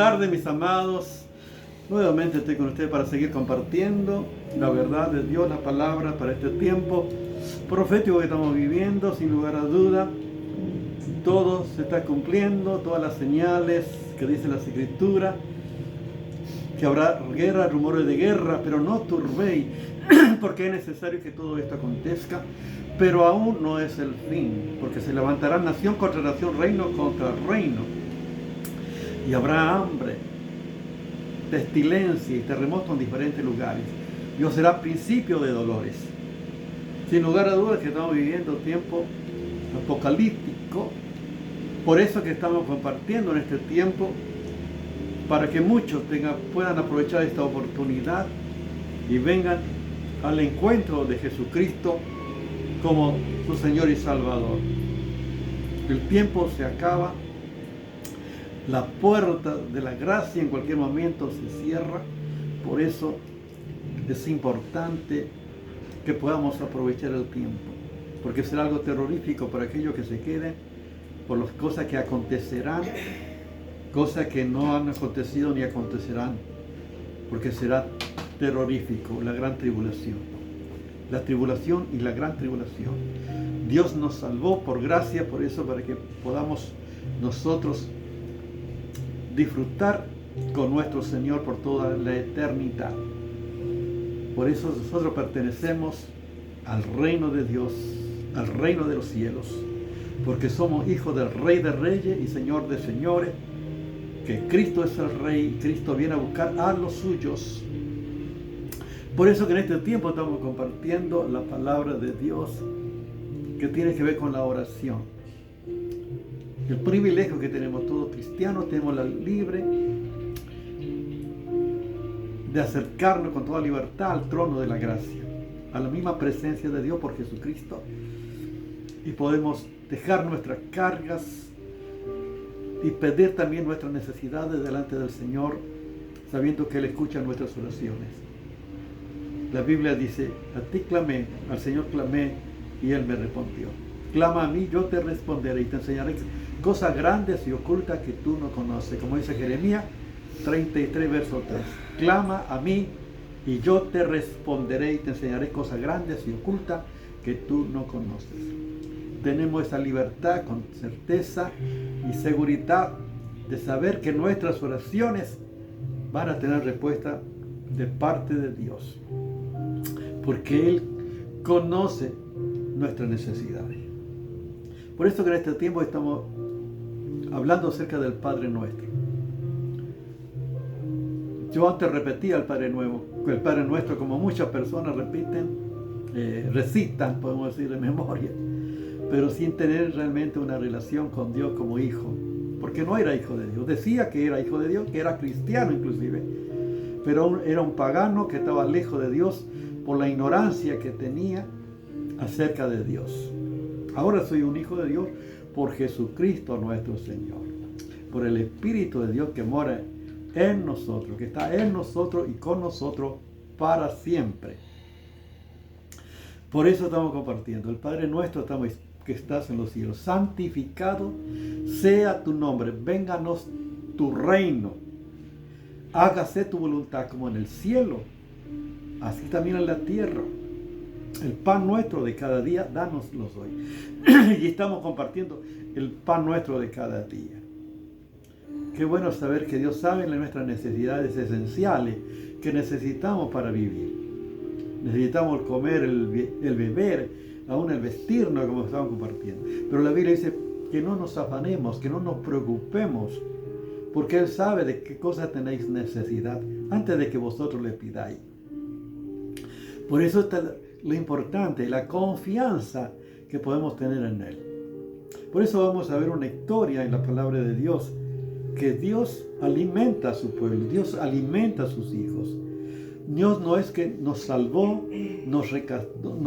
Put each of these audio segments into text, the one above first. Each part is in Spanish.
tardes, mis amados. Nuevamente estoy con ustedes para seguir compartiendo la verdad de Dios, la palabra para este tiempo profético que estamos viviendo. Sin lugar a duda, todo se está cumpliendo, todas las señales que dice las Escrituras, que habrá guerra, rumores de guerra, pero no turbéis, porque es necesario que todo esto acontezca, pero aún no es el fin, porque se levantará nación contra nación, reino contra reino, y habrá hambre, pestilencia y terremotos en diferentes lugares. Dios será principio de dolores. Sin lugar a dudas que estamos viviendo tiempo apocalíptico, por eso que estamos compartiendo en este tiempo, para que muchos puedan aprovechar esta oportunidad y vengan al encuentro de Jesucristo como su Señor y Salvador. El tiempo se acaba, la puerta de la gracia en cualquier momento se cierra, por eso es importante que podamos aprovechar el tiempo, porque será algo terrorífico para aquellos que se queden por las cosas que acontecerán, cosas que no han acontecido ni acontecerán, porque será terrorífico la gran tribulación. La tribulación y la gran tribulación. Dios nos salvó por gracia, por eso, para que podamos nosotros disfrutar con nuestro Señor por toda la eternidad. Por eso nosotros pertenecemos al reino de Dios, al reino de los cielos, porque somos hijos del Rey de Reyes y Señor de Señores, que Cristo es el Rey, Cristo viene a buscar a los suyos. Por eso que en este tiempo estamos compartiendo la palabra de Dios que tiene que ver con la oración. El privilegio que tenemos todos cristianos, tenemos la libre de acercarnos con toda libertad al trono de la gracia, a la misma presencia de Dios por Jesucristo, y podemos dejar nuestras cargas y pedir también nuestras necesidades delante del Señor, sabiendo que Él escucha nuestras oraciones. La Biblia dice: a ti clamé, al Señor clamé y Él me respondió. Clama a mí, yo te responderé y te enseñaré cosas grandes y ocultas que tú no conoces. Como dice Jeremías 33, verso 3. Clama a mí y yo te responderé y te enseñaré cosas grandes y ocultas que tú no conoces. Tenemos esa libertad con certeza y seguridad de saber que nuestras oraciones van a tener respuesta de parte de Dios, porque Él conoce nuestras necesidades. Por eso que en este tiempo estamos hablando acerca del Padre Nuestro. Yo antes repetía el Padre Nuestro, como muchas personas repiten, recitan, podemos decir, de memoria, pero sin tener realmente una relación con Dios como hijo, porque no era hijo de Dios. Decía que era hijo de Dios, que era cristiano inclusive, pero era un pagano que estaba lejos de Dios por la ignorancia que tenía acerca de Dios. Ahora soy un hijo de Dios por Jesucristo nuestro Señor, por el Espíritu de Dios que mora en nosotros, que está en nosotros y con nosotros para siempre. Por eso estamos compartiendo el Padre Nuestro que estás en los cielos, santificado sea tu nombre, vénganos tu reino, hágase tu voluntad como en el cielo, así también en la tierra. El pan nuestro de cada día, dánoslo hoy. Y estamos compartiendo el pan nuestro de cada día. Qué bueno saber que Dios sabe nuestras necesidades esenciales que necesitamos para vivir. Necesitamos el comer, el beber, aún el vestirnos, como estamos compartiendo. Pero la Biblia dice que no nos afanemos, que no nos preocupemos, porque Él sabe de qué cosas tenéis necesidad antes de que vosotros le pidáis. Por eso está lo importante, la confianza que podemos tener en Él. Por eso vamos a ver una historia en la palabra de Dios, que Dios alimenta a su pueblo, Dios alimenta a sus hijos. Dios no es que nos salvó, nos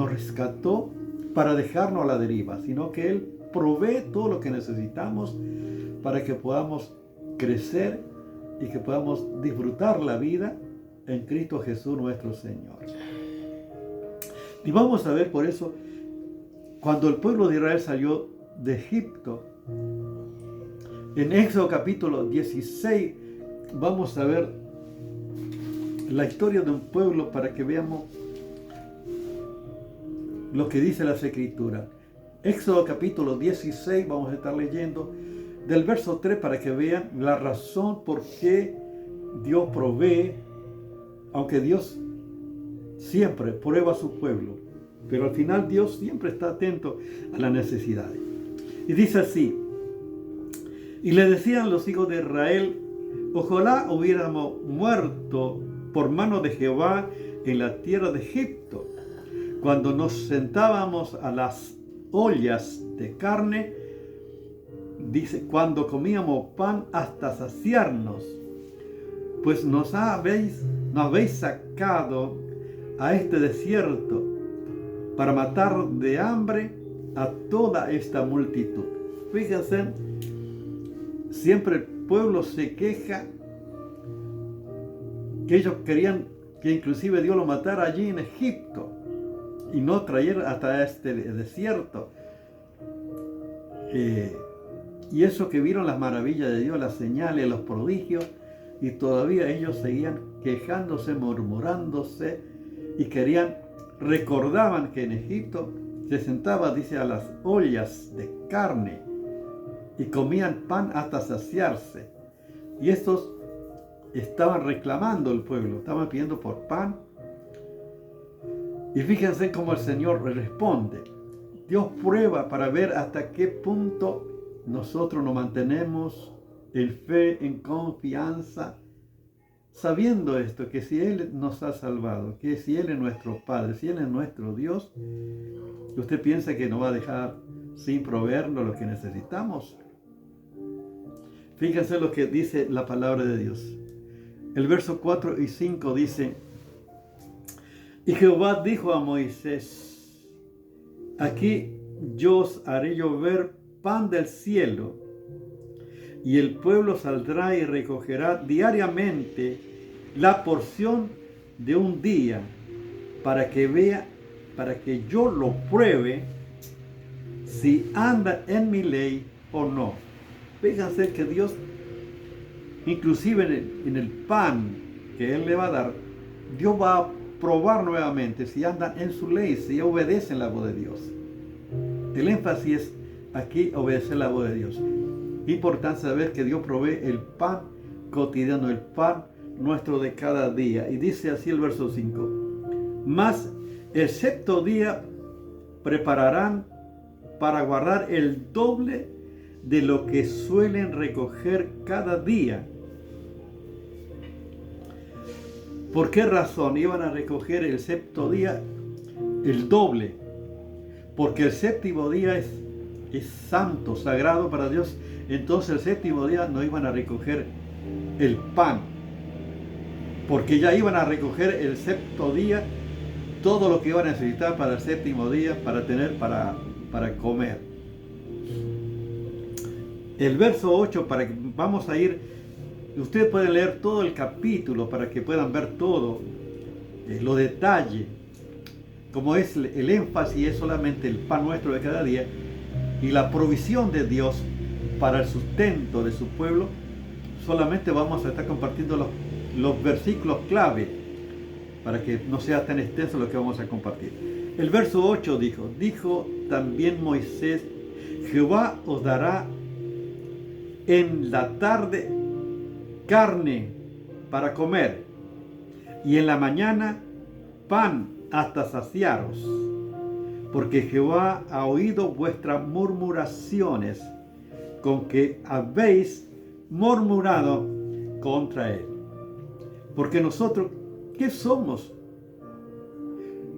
rescató para dejarnos a la deriva, sino que Él provee todo lo que necesitamos para que podamos crecer y que podamos disfrutar la vida en Cristo Jesús nuestro Señor. Y vamos a ver por eso, cuando el pueblo de Israel salió de Egipto, en Éxodo capítulo 16, vamos a ver la historia de un pueblo para que veamos lo que dice las Escrituras. Éxodo capítulo 16, vamos a estar leyendo del verso 3 para que vean la razón por qué Dios provee, aunque Dios siempre prueba a su pueblo, pero al final Dios siempre está atento a las necesidades. Y dice así: y le decían los hijos de Israel: ojalá hubiéramos muerto por mano de Jehová en la tierra de Egipto, cuando nos sentábamos a las ollas de carne, dice, cuando comíamos pan hasta saciarnos, pues nos habéis sacado a este desierto para matar de hambre a toda esta multitud. Fíjense, siempre el pueblo se queja que ellos querían que inclusive Dios lo matara allí en Egipto y no traer hasta este desierto. Y eso que vieron las maravillas de Dios, las señales, los prodigios, y todavía ellos seguían quejándose, murmurándose, y recordaban que en Egipto se sentaba, dice, a las ollas de carne y comían pan hasta saciarse. Y estos estaban reclamando el pueblo, estaban pidiendo por pan. Y fíjense cómo el Señor responde. Dios prueba para ver hasta qué punto nosotros nos mantenemos en fe, en confianza, sabiendo esto, que si Él nos ha salvado, que si Él es nuestro Padre, si Él es nuestro Dios, ¿usted piensa que nos va a dejar sin proveernos lo que necesitamos? Fíjense lo que dice la palabra de Dios. El verso 4 y 5 dice: y Jehová dijo a Moisés: aquí yo os haré llover pan del cielo, y el pueblo saldrá y recogerá diariamente la porción de un día, para que vea, para que yo lo pruebe si anda en mi ley o no. Fíjense que Dios, inclusive en el pan que Él le va a dar, Dios va a probar nuevamente si andan en su ley, si obedecen la voz de Dios. El énfasis es aquí obedecer la voz de Dios. Importante saber que Dios provee el pan cotidiano, el pan nuestro de cada día. Y dice así el verso 5: mas el sexto día prepararán para guardar el doble de lo que suelen recoger cada día. ¿Por qué razón iban a recoger el sexto día el doble? Porque el séptimo día es santo, sagrado para Dios. Entonces el séptimo día no iban a recoger el pan, porque ya iban a recoger el sexto día todo lo que iban a necesitar para el séptimo día, para tener para comer. El verso 8, vamos a ir, ustedes pueden leer todo el capítulo para que puedan ver todo, los detalles, como es el énfasis, es solamente el pan nuestro de cada día y la provisión de Dios para el sustento de su pueblo. Solamente vamos a estar compartiendo los versículos clave para que no sea tan extenso lo que vamos a compartir. El verso 8 dijo también Moisés: Jehová os dará en la tarde carne para comer, y en la mañana pan hasta saciaros, porque Jehová ha oído vuestras murmuraciones con que habéis murmurado contra él. Porque nosotros, ¿qué somos?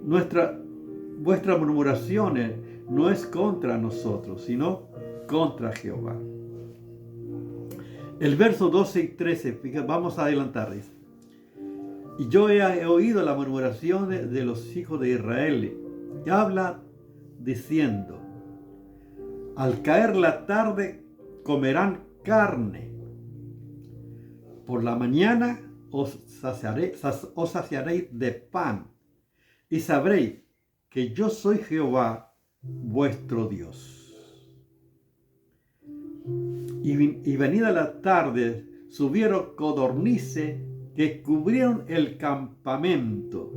Vuestras murmuraciones no es contra nosotros, sino contra Jehová. El verso 12 y 13, fíjate, vamos a adelantar. Dice: y yo he oído las murmuraciones de los hijos de Israel. Y habla diciendo: al caer la tarde comerán carne. Por la mañana os saciaréis de pan, y sabréis que yo soy Jehová vuestro Dios. Y venida la tarde subieron codornices que cubrieron el campamento,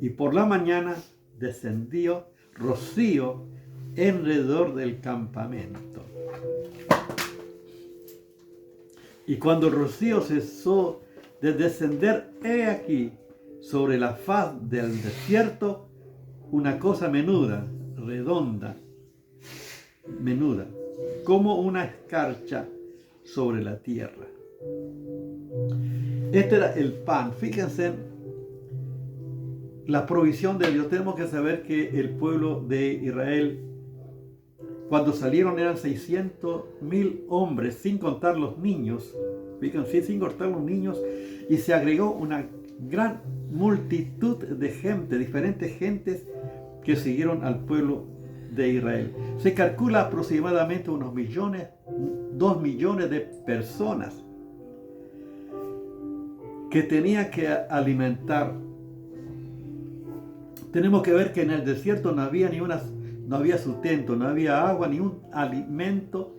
y por la mañana descendió rocío alrededor del campamento. Y cuando el rocío cesó de descender, he aquí sobre la faz del desierto una cosa menuda, redonda, menuda, como una escarcha sobre la tierra. Este era el pan. Fíjense la provisión de Dios. Tenemos que saber que el pueblo de Israel, cuando salieron, eran 600,000 hombres, sin contar los niños. Fíjense, sin contar los niños, y se agregó una gran multitud de gente, diferentes gentes que siguieron al pueblo de Israel. Se calcula aproximadamente unos 2 millones de personas que tenía que alimentar. Tenemos que ver que en el desierto no había sustento, no había agua, ni un alimento.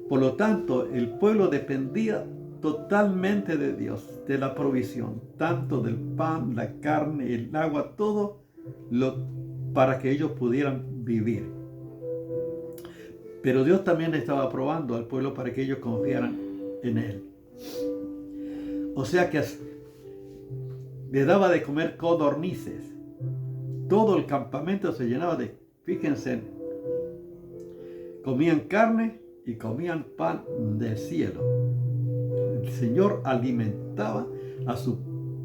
Por lo tanto, el pueblo dependía totalmente de Dios, de la provisión, tanto del pan, la carne, el agua, todo para que ellos pudieran vivir. Pero Dios también estaba probando al pueblo para que ellos confiaran en Él. O sea que le daba de comer codornices. Todo el campamento se llenaba fíjense, comían carne y comían pan del cielo. El Señor alimentaba a su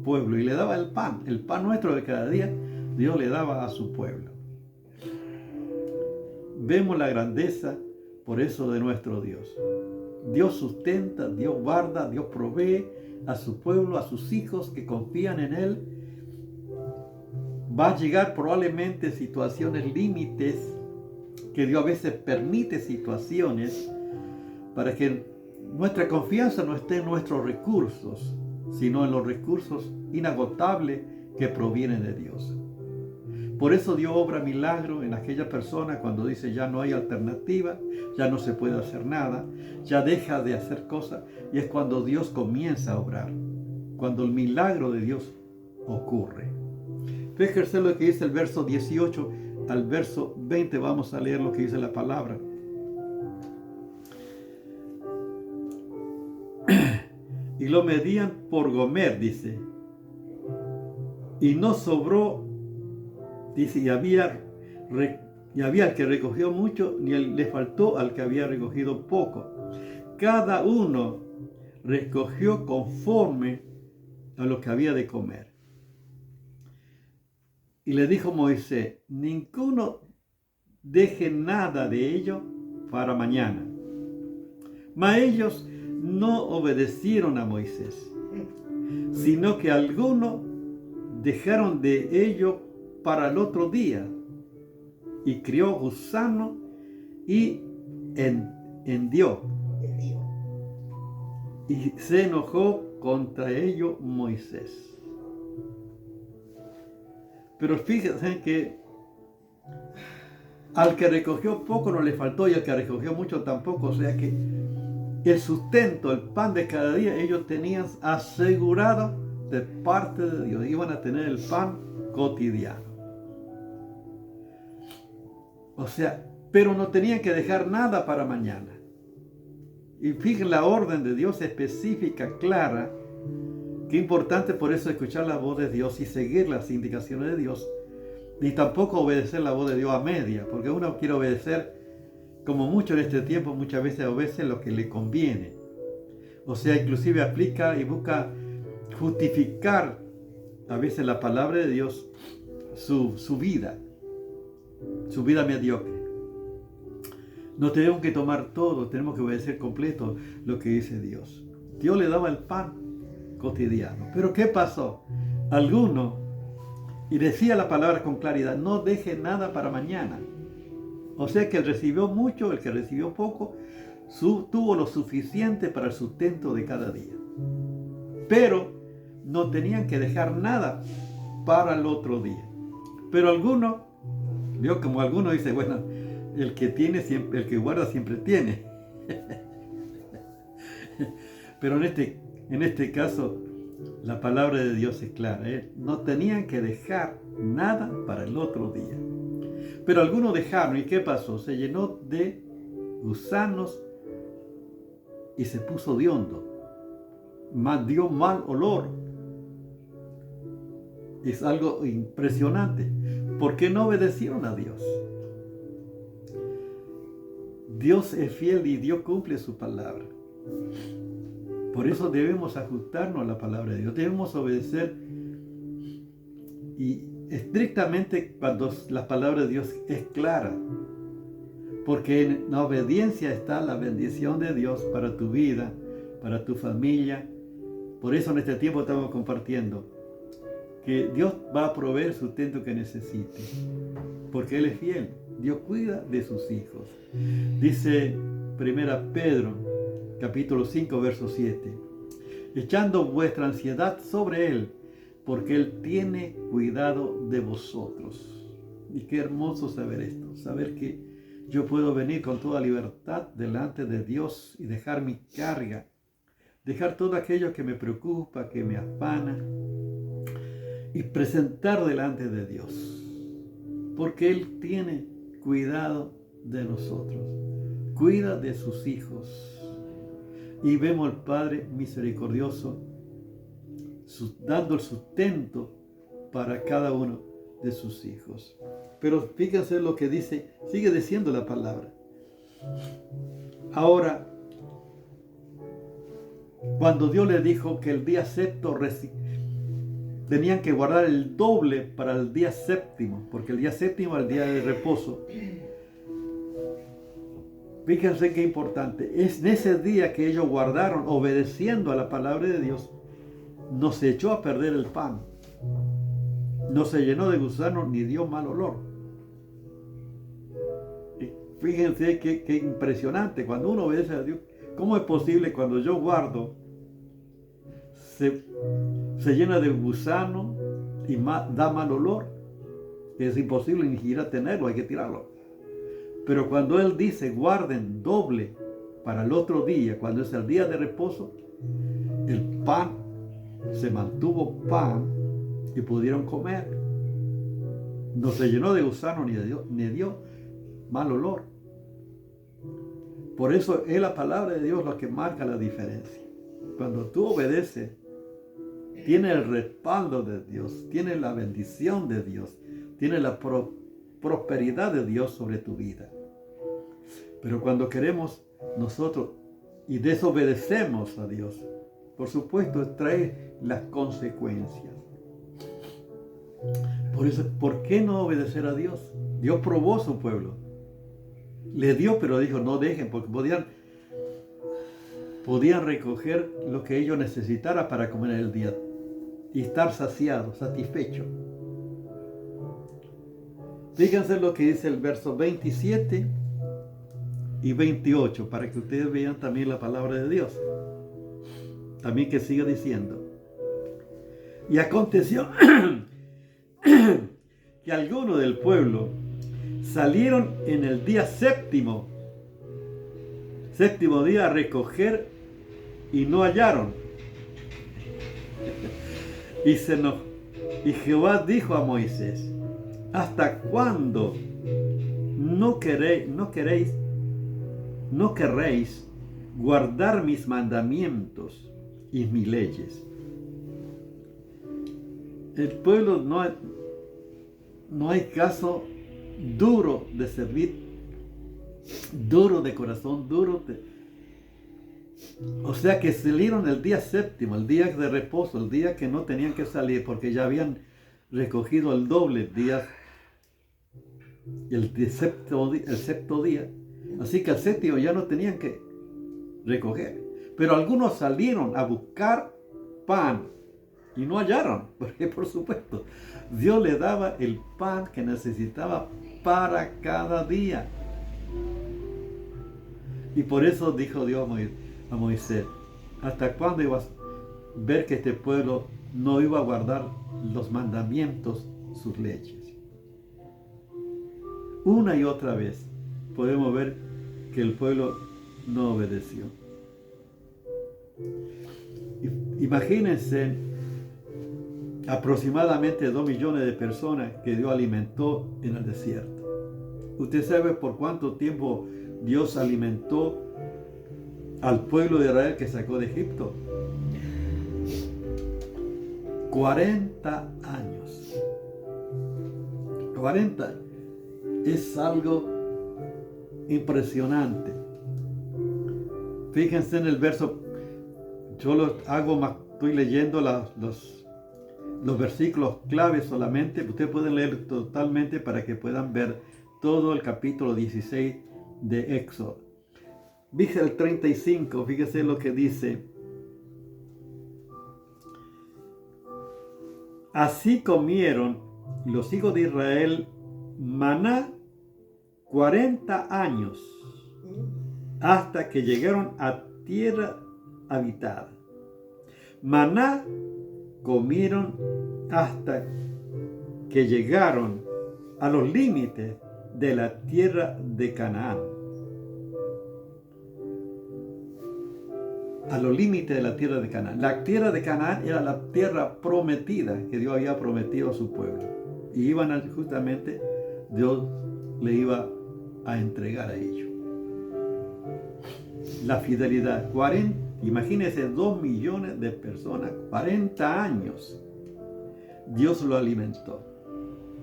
pueblo y le daba el pan nuestro de cada día, Dios le daba a su pueblo. Vemos la grandeza por eso de nuestro Dios. Dios sustenta, Dios guarda, Dios provee a su pueblo, a sus hijos que confían en Él. Va a llegar probablemente situaciones límites, que Dios a veces permite situaciones para que nuestra confianza no esté en nuestros recursos, sino en los recursos inagotables que provienen de Dios. Por eso Dios obra milagro en aquella persona cuando dice ya no hay alternativa, ya no se puede hacer nada, ya deja de hacer cosas, y es cuando Dios comienza a obrar, cuando el milagro de Dios ocurre. Fíjense lo que dice el verso 18 al verso 20, vamos a leer lo que dice la palabra. Y lo medían por gomer, dice, y no sobró, dice, y había el que recogió mucho, ni le faltó al que había recogido poco. Cada uno recogió conforme a lo que había de comer. Y le dijo Moisés, ninguno deje nada de ello para mañana. Mas ellos no obedecieron a Moisés, sino que algunos dejaron de ello para el otro día, y crió gusano y hendió. Y se enojó contra ellos Moisés. Pero fíjense que al que recogió poco no le faltó, y al que recogió mucho tampoco. O sea que el sustento, el pan de cada día, ellos tenían asegurado de parte de Dios. Iban a tener el pan cotidiano. O sea, pero no tenían que dejar nada para mañana. Y fíjense la orden de Dios específica, clara. Qué importante por eso escuchar la voz de Dios y seguir las indicaciones de Dios. Ni tampoco obedecer la voz de Dios a media, porque uno quiere obedecer, como mucho en este tiempo, muchas veces obedece lo que le conviene. O sea, inclusive aplica y busca justificar a veces la palabra de Dios, su vida mediocre. No tenemos que tomar todo, tenemos que obedecer completo lo que dice Dios. Dios le daba el pan cotidiano. Pero ¿qué pasó? Alguno, y decía la palabra con claridad, no deje nada para mañana. O sea que el recibió mucho, el que recibió poco, tuvo lo suficiente para el sustento de cada día. Pero no tenían que dejar nada para el otro día. Pero alguno, vio como alguno dice, bueno, el que tiene siempre, el que guarda siempre tiene. Pero en este caso, la palabra de Dios es clara. No tenían que dejar nada para el otro día. Pero algunos dejaron. ¿Y qué pasó? Se llenó de gusanos y se puso de hondo. Dio mal olor. Es algo impresionante. ¿Por qué no obedecieron a Dios? Dios es fiel y Dios cumple su palabra. Por eso debemos ajustarnos a la palabra de Dios. Debemos obedecer y estrictamente cuando la palabra de Dios es clara. Porque en la obediencia está la bendición de Dios para tu vida, para tu familia. Por eso en este tiempo estamos compartiendo que Dios va a proveer el sustento que necesite. Porque Él es fiel. Dios cuida de sus hijos. Dice 1 Pedro, capítulo 5, verso 7. Echando vuestra ansiedad sobre Él, porque Él tiene cuidado de vosotros. Y qué hermoso saber esto. Saber que yo puedo venir con toda libertad delante de Dios y dejar mi carga. Dejar todo aquello que me preocupa, que me afana. Y presentar delante de Dios. Porque Él tiene cuidado de nosotros, cuida de sus hijos. Y vemos al Padre misericordioso dando el sustento para cada uno de sus hijos. Pero fíjense lo que dice, sigue diciendo la palabra. Ahora, cuando Dios le dijo que el día sexto tenían que guardar el doble para el día séptimo, porque el día séptimo es el día de reposo. Fíjense qué importante. Es en ese día que ellos guardaron, obedeciendo a la palabra de Dios, no se echó a perder el pan. No se llenó de gusano ni dio mal olor. Y fíjense qué impresionante. Cuando uno obedece a Dios, ¿cómo es posible cuando yo guardo se llena de gusano y da mal olor? Es imposible ni siquiera tenerlo, hay que tirarlo. Pero cuando Él dice guarden doble para el otro día, cuando es el día de reposo, el pan se mantuvo pan y pudieron comer. No se llenó de gusano ni dio mal olor. Por eso es la palabra de Dios lo que marca la diferencia. Cuando tú obedeces, tiene el respaldo de Dios, tiene la bendición de Dios, tiene la prosperidad de Dios sobre tu vida. Pero cuando queremos nosotros y desobedecemos a Dios, por supuesto trae las consecuencias. Por eso, ¿por qué no obedecer a Dios? Dios probó a su pueblo. Le dio, pero dijo, no dejen, porque podían recoger lo que ellos necesitaran para comer el día y estar saciados, satisfechos. Fíjense lo que dice el verso 27 y 28, para que ustedes vean también la palabra de Dios. También que sigue diciendo. Y aconteció que algunos del pueblo salieron en el día séptimo día a recoger y no hallaron. Y Jehová dijo a Moisés, ¿hasta cuándo no querréis guardar mis mandamientos y mis leyes? El pueblo no hay caso duro de servir, duro de corazón, o sea que salieron el día séptimo, el día de reposo, el día que no tenían que salir porque ya habían recogido el doble día, el sexto día. Así que el séptimo ya no tenían que recoger. Pero algunos salieron a buscar pan y no hallaron, porque por supuesto Dios le daba el pan que necesitaba para cada día. Y por eso dijo Dios a Moisés, ¿hasta cuándo ibas a ver que este pueblo no iba a guardar los mandamientos, sus leyes? Una y otra vez podemos ver que el pueblo no obedeció. Imagínense aproximadamente 2 millones de personas que Dios alimentó en el desierto. ¿Usted sabe por cuánto tiempo Dios alimentó al pueblo de Israel que sacó de Egipto? 40 años. 40 es algo impresionante. Fíjense en el verso, yo lo hago más, estoy leyendo los versículos claves solamente. Ustedes pueden leer totalmente para que puedan ver todo el capítulo 16 de Éxodo. Dice el 35, fíjese lo que dice. Así comieron los hijos de Israel maná 40 años hasta que llegaron a tierra habitada. Maná comieron hasta que llegaron a los límites de la tierra de Canaán. A los límites de la tierra de Canaán. La tierra de Canaán era la tierra prometida que Dios había prometido a su pueblo. Y justamente Dios le iba a entregar a ellos. La fidelidad. Imagínense 2 millones de personas, 40 años. Dios lo alimentó.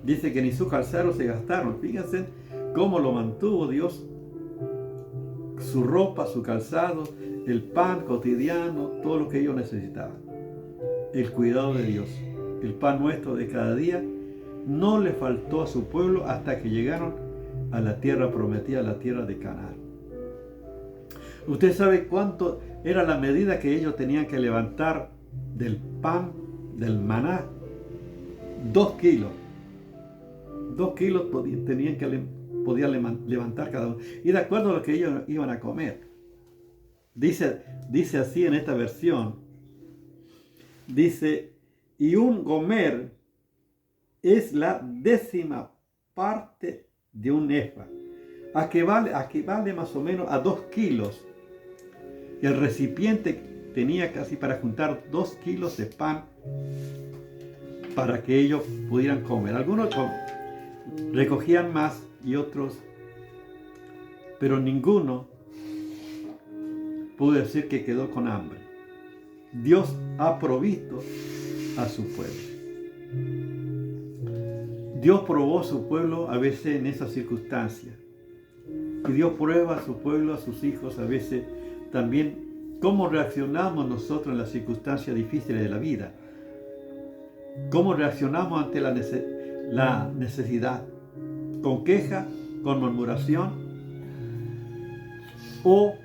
Dice que ni sus calzados se gastaron. Fíjense cómo lo mantuvo Dios. Su ropa, su calzado, el pan cotidiano, todo lo que ellos necesitaban. El cuidado de Dios, el pan nuestro de cada día, no le faltó a su pueblo hasta que llegaron a la tierra prometida, a la tierra de Canaán. ¿Usted sabe cuánto era la medida que ellos tenían que levantar del pan, del maná? 2 kilos. 2 kilos podía levantar cada uno. Y de acuerdo a lo que ellos iban a comer. Dice así en esta versión. Dice, y un gomer es la 10ª parte de un efa. Aquí vale más o menos a 2 kilos. Y el recipiente tenía casi para juntar 2 kilos de pan para que ellos pudieran comer. Algunos recogían más y otros, pero ninguno pudo decir que quedó con hambre. Dios ha provisto a su pueblo. Dios probó a su pueblo a veces en esas circunstancias. Y Dios prueba a su pueblo, a sus hijos a veces también. ¿Cómo reaccionamos nosotros en las circunstancias difíciles de la vida? ¿Cómo reaccionamos ante la necesidad? ¿Con queja? ¿Con murmuración? ¿O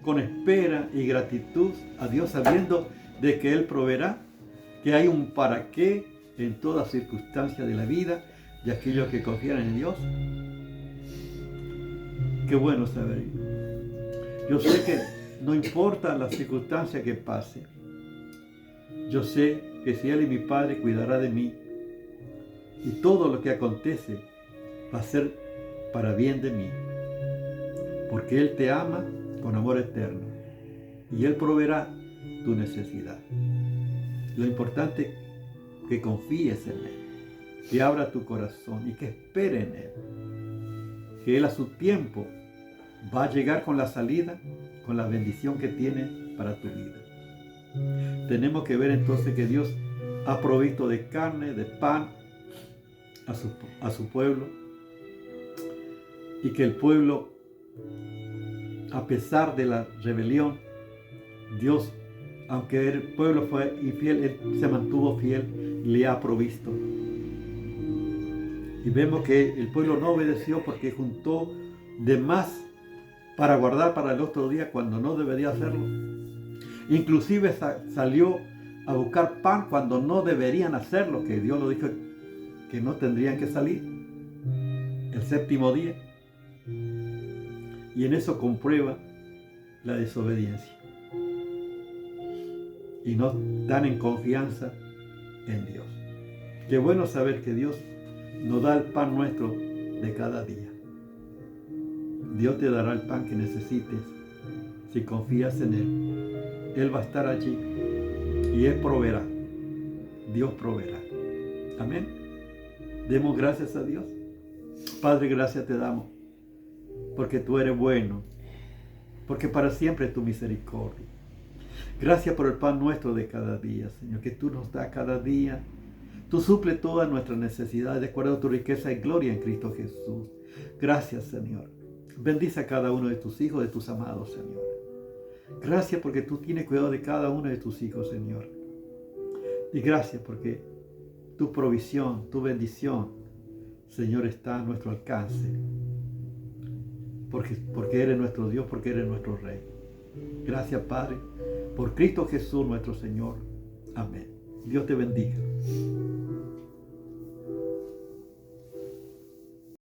con espera y gratitud a Dios, sabiendo de que Él proveerá? Que hay un para qué en toda circunstancia de la vida de aquellos que confían en Dios. Qué bueno saber. Yo sé que no importa la circunstancia que pase. Yo sé que si Él y mi Padre cuidará de mí, y todo lo que acontece va a ser para bien de mí, porque Él te ama con amor eterno y Él proveerá tu necesidad. Lo importante es que confíes en Él, que abra tu corazón y que espere en Él, que Él a su tiempo va a llegar con la salida, con la bendición que tiene para tu vida. Tenemos que ver entonces que Dios ha provisto de carne, de pan a su pueblo, y que el pueblo, a pesar de la rebelión, Dios, aunque el pueblo fue infiel, Él se mantuvo fiel y le ha provisto. Y vemos que el pueblo no obedeció porque juntó de más para guardar para el otro día cuando no debería hacerlo. Inclusive salió a buscar pan cuando no deberían hacerlo, que Dios lo dijo que no tendrían que salir el 7º día. Y en eso comprueba la desobediencia. Y no dan en confianza en Dios. Qué bueno saber que Dios nos da el pan nuestro de cada día. Dios te dará el pan que necesites si confías en Él. Él va a estar allí Y Él proveerá. Dios proveerá. Amén. Demos gracias a Dios. Padre, gracias te damos, porque tú eres bueno, porque para siempre es tu misericordia. Gracias por el pan nuestro de cada día, Señor, que tú nos das cada día. Tú suples todas nuestras necesidades de acuerdo a tu riqueza y gloria en Cristo Jesús. Gracias, Señor. Bendice a cada uno de tus hijos, de tus amados, Señor. Gracias porque tú tienes cuidado de cada uno de tus hijos, Señor. Y gracias porque tu provisión, tu bendición, Señor, está a nuestro alcance. Porque eres nuestro Dios, porque eres nuestro Rey. Gracias, Padre, por Cristo Jesús, nuestro Señor. Amén. Dios te bendiga.